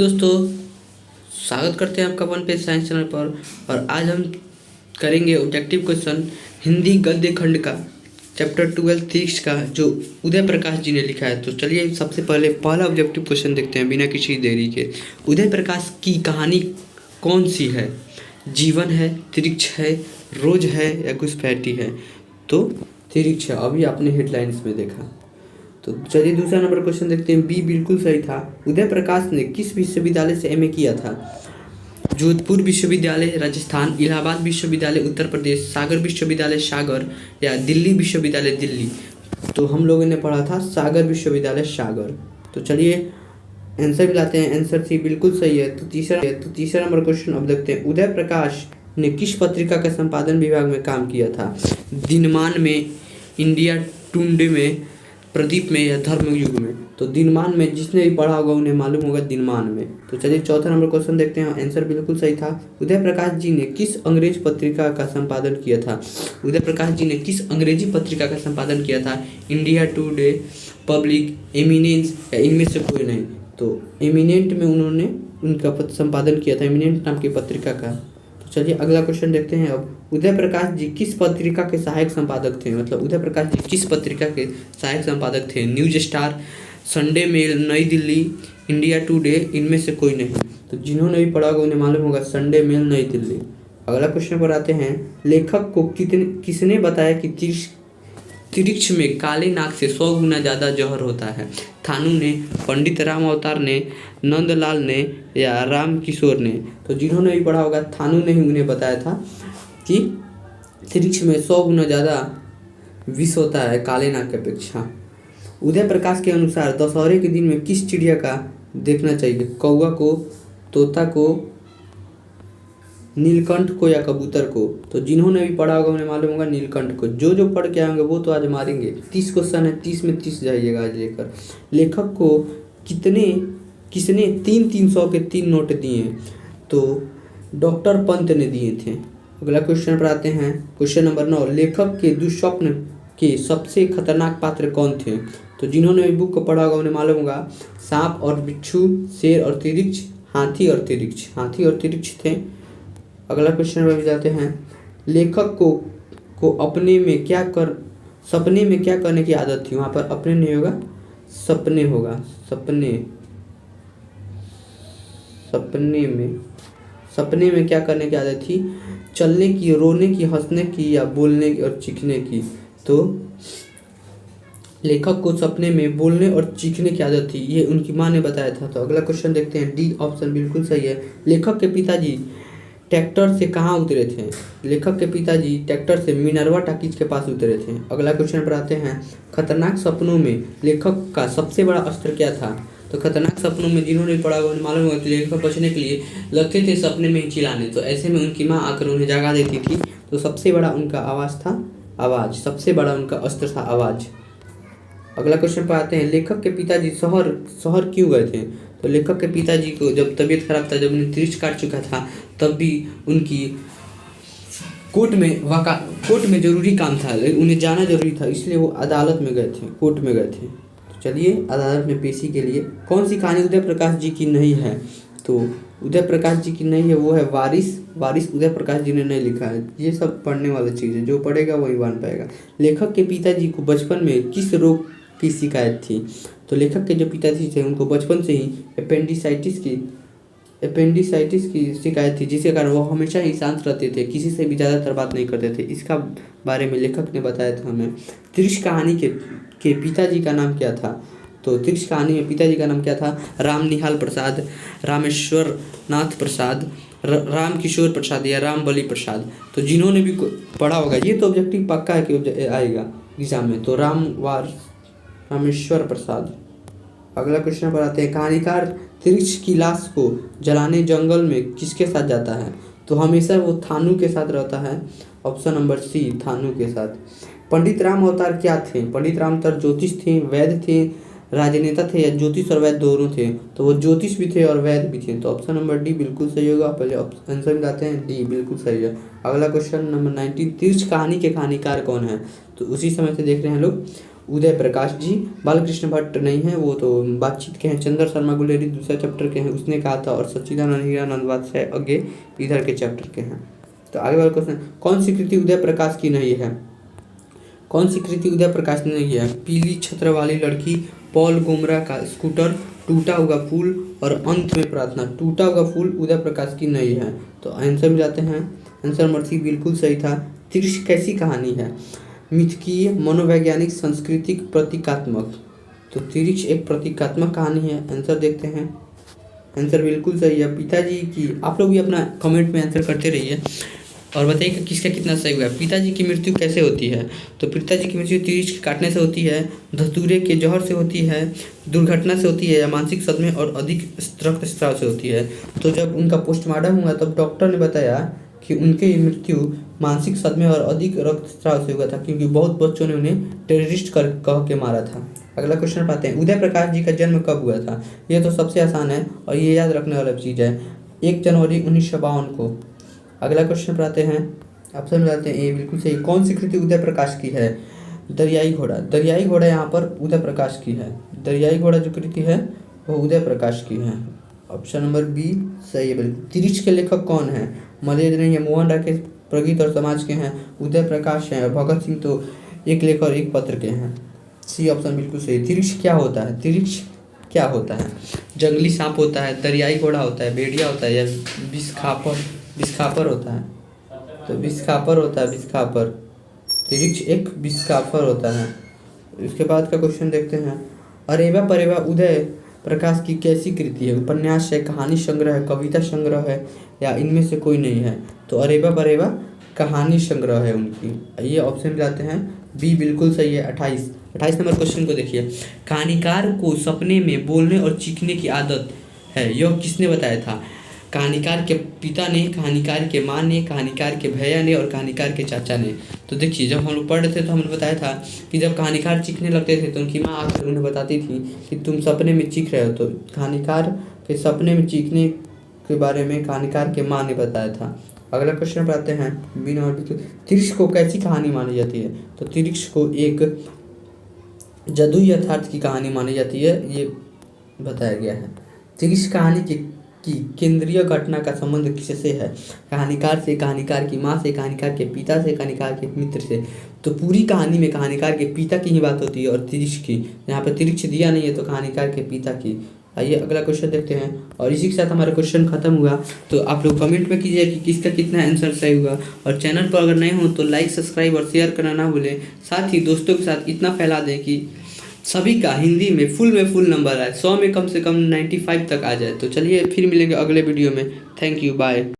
दोस्तों, स्वागत करते हैं आपका वन पेज साइंस चैनल पर। और आज हम करेंगे ऑब्जेक्टिव क्वेश्चन हिंदी गद्य खंड का चैप्टर 12 तीस का, जो उदय प्रकाश जी ने लिखा है। तो चलिए सबसे पहले पहला ऑब्जेक्टिव क्वेश्चन देखते हैं बिना किसी देरी के। उदय प्रकाश की कहानी कौन सी है? जीवन है, तिरिक्ष है, रोज है या घुसपैठी है? तो तिरिक्ष है, अभी आपने हेडलाइंस में देखा। तो चलिए दूसरा नंबर क्वेश्चन देखते हैं। बी बिल्कुल सही था। उदय प्रकाश ने किस विश्वविद्यालय से एमए किया था? जोधपुर विश्वविद्यालय राजस्थान, इलाहाबाद विश्वविद्यालय उत्तर प्रदेश, सागर विश्वविद्यालय सागर या दिल्ली विश्वविद्यालय दिल्ली? तो हम लोगों ने पढ़ा था सागर विश्वविद्यालय सागर। तो चलिए आंसर भी लाते हैं। आंसर सी बिल्कुल सही है। तो तीसरा नंबर क्वेश्चन अब देखते हैं। उदय प्रकाश ने किस पत्रिका का संपादन विभाग में काम किया था? दिनमान में, इंडिया टुडे में, प्रदीप में या धर्मयुग में? तो दिनमान में, जिसने भी पढ़ा होगा उन्हें मालूम होगा दिनमान में। तो चलिए चौथा नंबर क्वेश्चन देखते हैं। आंसर बिल्कुल सही था। उदय प्रकाश जी ने किस अंग्रेज पत्रिका का संपादन किया था? उदय प्रकाश जी ने किस अंग्रेजी पत्रिका का संपादन किया था? इंडिया टुडे, पब्लिक, एमिनेंस या इनमें से कोई नहीं? तो एमिनेंट में उन्होंने उनका संपादन किया था, एमिनेंट नाम की पत्रिका का। चलिए अगला क्वेश्चन देखते हैं। अब उदय प्रकाश जी किस पत्रिका के सहायक संपादक थे? मतलब उदय प्रकाश जी किस पत्रिका के सहायक संपादक थे? न्यूज स्टार, संडे मेल, नई दिल्ली, इंडिया टुडे, इनमें से कोई नहीं? तो जिन्होंने भी पढ़ा होगा उन्हें मालूम होगा संडे मेल, नई दिल्ली। अगला क्वेश्चन पर आते हैं। लेखक को किसने बताया कि तिरिक्ष में काले नाग से 100 गुना ज़्यादा जहर होता है? थानू ने, पंडित राम अवतार ने, नंदलाल ने या राम किशोर ने? तो जिन्होंने भी पढ़ा होगा थानू ने ही उन्हें बताया था कि तिरिक्ष में 100 गुना ज़्यादा विष होता है काले नाग की अपेक्षा। उदय प्रकाश के अनुसार दशहरे के दिन में किस चिड़िया का देखना चाहिए? कौवा को, तोता को, नीलकंठ को या कबूतर को? तो जिन्होंने भी पढ़ा होगा उन्हें मालूम होगा नीलकंठ को। जो पढ़ के आएंगे वो तो आज मारेंगे। 30 क्वेश्चन है, 30 में 30 जाइएगा आज लेकर। लेखक को किसने 300 के 3 नोट दिए? तो डॉक्टर पंत ने दिए थे। अगला क्वेश्चन पर आते हैं। Question number 9। लेखक के दुःस्वप्न के सबसे खतरनाक पात्र कौन थे? तो जिन्होंने भी बुक को पढ़ा होगा उन्हें मालूम होगा सांप और बिच्छू, शेर और तिरिक्ष, हाथी और तिरिक्ष थे। अगला क्वेश्चन पर भी जाते हैं। लेखक को सपने में क्या करने की आदत थी? वहाँ पर अपने नहीं होगा, सपने होगा। सपने में क्या करने की आदत थी? चलने की, रोने की, हंसने की या बोलने की और चीखने की? तो लेखक को सपने में बोलने और चीखने की आदत थी, ये उनकी माँ ने बताया था। तो अगला क्वेश्चन देखते हैं। डी ऑप्शन बिल्कुल सही है। लेखक के पिताजी ट्रैक्टर से कहाँ उतरे थे? लेखक के पिताजी ट्रैक्टर से मिनरवा टॉकीज के पास उतरे थे। अगला क्वेश्चन पर आते हैं। खतरनाक सपनों में लेखक का सबसे बड़ा अस्त्र क्या था? तो खतरनाक सपनों में जिन्होंने पढ़ा हुआ उन्हें मालूम होगा कि लेखक बचने के लिए लगते थे सपने में ही चिल्लाने। तो ऐसे में उनकी माँ आकर उन्हें जगा देती थी। तो सबसे बड़ा उनका आवाज़ था, आवाज़। सबसे बड़ा उनका अस्त्र था, आवाज़। अगला क्वेश्चन पर आते हैं। लेखक के पिताजी शहर क्यों गए थे? तो लेखक के पिताजी को जब तबीयत खराब था, जब उन्हें तिरिक्ष काट चुका था, तब भी उनकी कोर्ट में जरूरी काम था, उन्हें जाना जरूरी था, इसलिए वो अदालत में गए थे, कोर्ट में गए थे। तो चलिए अदालत में पेशी के लिए। कौन सी कहानी उदय प्रकाश जी की नहीं है? तो उदय प्रकाश जी की नहीं है वो है वारिस उदय प्रकाश जी ने नहीं लिखा है। ये सब पढ़ने वाली चीज़ है, जो पढ़ेगा वही बन पाएगा। लेखक के पिताजी को बचपन में किस रोग की शिकायत थी? तो लेखक के जो पिताजी थे उनको बचपन से ही एपेंडिसाइटिस की शिकायत थी, जिसके कारण वो हमेशा ही शांत रहते थे, किसी से भी ज़्यादातर बात नहीं करते थे। इसका बारे में लेखक ने बताया था हमें। तिरिक्ष कहानी के पिताजी का नाम क्या था? तो तिरिक्ष कहानी में पिताजी का नाम क्या था? राम निहाल प्रसाद, रामेश्वर नाथ प्रसाद, राम किशोर प्रसाद या राम बली प्रसाद? तो जिन्होंने भी पढ़ा होगा, ये तो ऑब्जेक्टिव पक्का है कि आएगा एग्जाम में, तो रामेश्वर प्रसाद। अगला क्वेश्चन पर आते हैं। कहानीकार तिरिक्ष की लाश को जलाने जंगल में किसके साथ जाता है? तो हमेशा वो थानू के साथ रहता है। ऑप्शन नंबर सी, थानू के साथ। पंडित राम अवतार क्या थे? पंडित राम अवतार ज्योतिष थे, वैद्य थे, राजनेता थे या ज्योतिष और वैद्य दोनों थे? तो वो ज्योतिष भी थे और वैद्य भी थे। तो ऑप्शन नंबर डी बिल्कुल सही होगा। पहले आंसर में जाते हैं, डी बिल्कुल सही है। अगला क्वेश्चन नंबर 19। तिरिक्ष कहानी के कहानीकार कौन है? तो उसी समय से देख रहे हैं लोग। उदय प्रकाश जी। बालकृष्ण भट्ट नहीं है, वो तो बातचीत के हैं। चंद्र शर्मा गुलेरी दूसरे चैप्टर के हैं, उसने कहा था। और सच्चिदानंद हीरानंद वात्स्याय आगे इधर के चैप्टर के हैं। तो आगे वाला क्वेश्चन, कौन सी कृति उदय प्रकाश की नहीं है? कौन सी कृति उदय प्रकाश ने नहीं है? पीली छत्र वाली लड़की, पॉल गोमरा का स्कूटर, टूटा हुआ फूल और अंत में प्रार्थना। टूटा हुआ फूल उदय प्रकाश की नहीं है। तो आंसर में जाते हैं। आंसर नंबर सी बिल्कुल सही था। त्रिश कैसी कहानी है? मिथकीय, मनोवैज्ञानिक, सांस्कृतिक, प्रतीकात्मक। तो तिरिक्ष एक प्रतीकात्मक कहानी है। आंसर देखते हैं। आंसर बिल्कुल सही है। पिताजी की, आप लोग भी अपना कमेंट में आंसर करते रहिए और बताइए कि किसका कितना सही हुआ है। पिताजी की मृत्यु कैसे होती है? तो पिताजी की मृत्यु तिरिक्ष के काटने से होती है, धतूरे के जहर से होती है, दुर्घटना से होती है, या मानसिक सदमे और अधिक रक्तस्राव से होती है। तो जब उनका पोस्टमार्टम हुआ तब डॉक्टर ने बताया कि उनकी मृत्यु मानसिक सदमे और अधिक रक्तस्राव से हुआ था, क्योंकि बहुत बच्चों ने उन्हें टेररिस्ट कह के मारा था। अगला क्वेश्चन पाते हैं। उदय प्रकाश जी का जन्म कब हुआ था? ये तो सबसे आसान है और ये याद रखने वाला चीज़ है, 1 जनवरी 1952 को। अगला क्वेश्चन पर आते हैं। ऑप्शन में जाते हैं। ए बिल्कुल सही। कौन सी कृति उदय प्रकाश की है? दरियाई घोड़ा। दरियाई घोड़ा यहाँ पर उदय प्रकाश की है। दरियाई घोड़ा जो कृति है वो उदय प्रकाश की है। ऑप्शन नंबर बी सही है बिल्कुल। तिरिक्ष के लेखक कौन है? मलयज नहीं है, मोहन राकेश प्रगीत और समाज के हैं, उदय प्रकाश हैं, और भगत सिंह तो एक लेख और एक पत्र के हैं। सी ऑप्शन बिल्कुल सही। तिरिक्ष क्या होता है? तिरिक्ष क्या होता है? जंगली सांप होता है, दरियाई घोड़ा होता है, भेड़िया होता है, या बिस्खापर होता है? तो बिस्खापर होता है, बिस्खापर। तिरिक्ष एक बिस्खापर होता है। इसके बाद का क्वेश्चन देखते हैं। अरेवा परेवा उदय प्रकाश की कैसी कृति है? उपन्यास है, कहानी संग्रह है, कविता संग्रह है, या इनमें से कोई नहीं है? तो अरेवा परेवा कहानी संग्रह है उनकी। ये ऑप्शन मिलाते हैं। बी बिल्कुल सही है। 28 नंबर क्वेश्चन को देखिए। कहानीकार को सपने में बोलने और चीखने की आदत है, यह किसने बताया था? कहानीकार के पिता ने, कहानीकार के माँ ने, कहानीकार के भैया ने और कहानीकार के चाचा ने। तो देखिए, जब हम लोग पढ़ रहे थे तो हमने बताया था कि जब कहानीकार चीखने लगते थे तो उनकी माँ आकर उन्हें बताती थी कि तुम सपने में चीख रहे हो। तो कहानीकार के सपने में चीखने के बारे में कहानीकार के माँ ने बताया था। अगला क्वेश्चन पर आते हैं। B number. तिरिक्ष को कैसी कहानी मानी जाती है? तो तिरिक्ष को एक जादुई यथार्थ की कहानी मानी जाती है, ये बताया गया है। तिरिक्ष कहानी की केंद्रीय घटना का संबंध किससे है? कहानीकार से, कहानीकार की माँ से, कहानीकार के पिता से, कहानीकार के मित्र से। तो पूरी कहानी में कहानीकार के पिता की ही बात होती है और तिरिक्ष की। यहाँ पर तिरिक्ष दिया नहीं है तो कहानीकार के पिता की। आइए अगला क्वेश्चन देखते हैं। और इसी के साथ हमारा क्वेश्चन खत्म हुआ। तो आप लोग कमेंट में कीजिए कि किसका कितना आंसर सही हुआ। और चैनल पर अगर नए हो तो लाइक, सब्सक्राइब और शेयर करना ना भूलें। साथ ही दोस्तों के साथ इतना फैला दें कि सभी का हिंदी में फुल नंबर आए, 100 में कम से कम 95 तक आ जाए। तो चलिए फिर मिलेंगे अगले वीडियो में। Thank you, bye.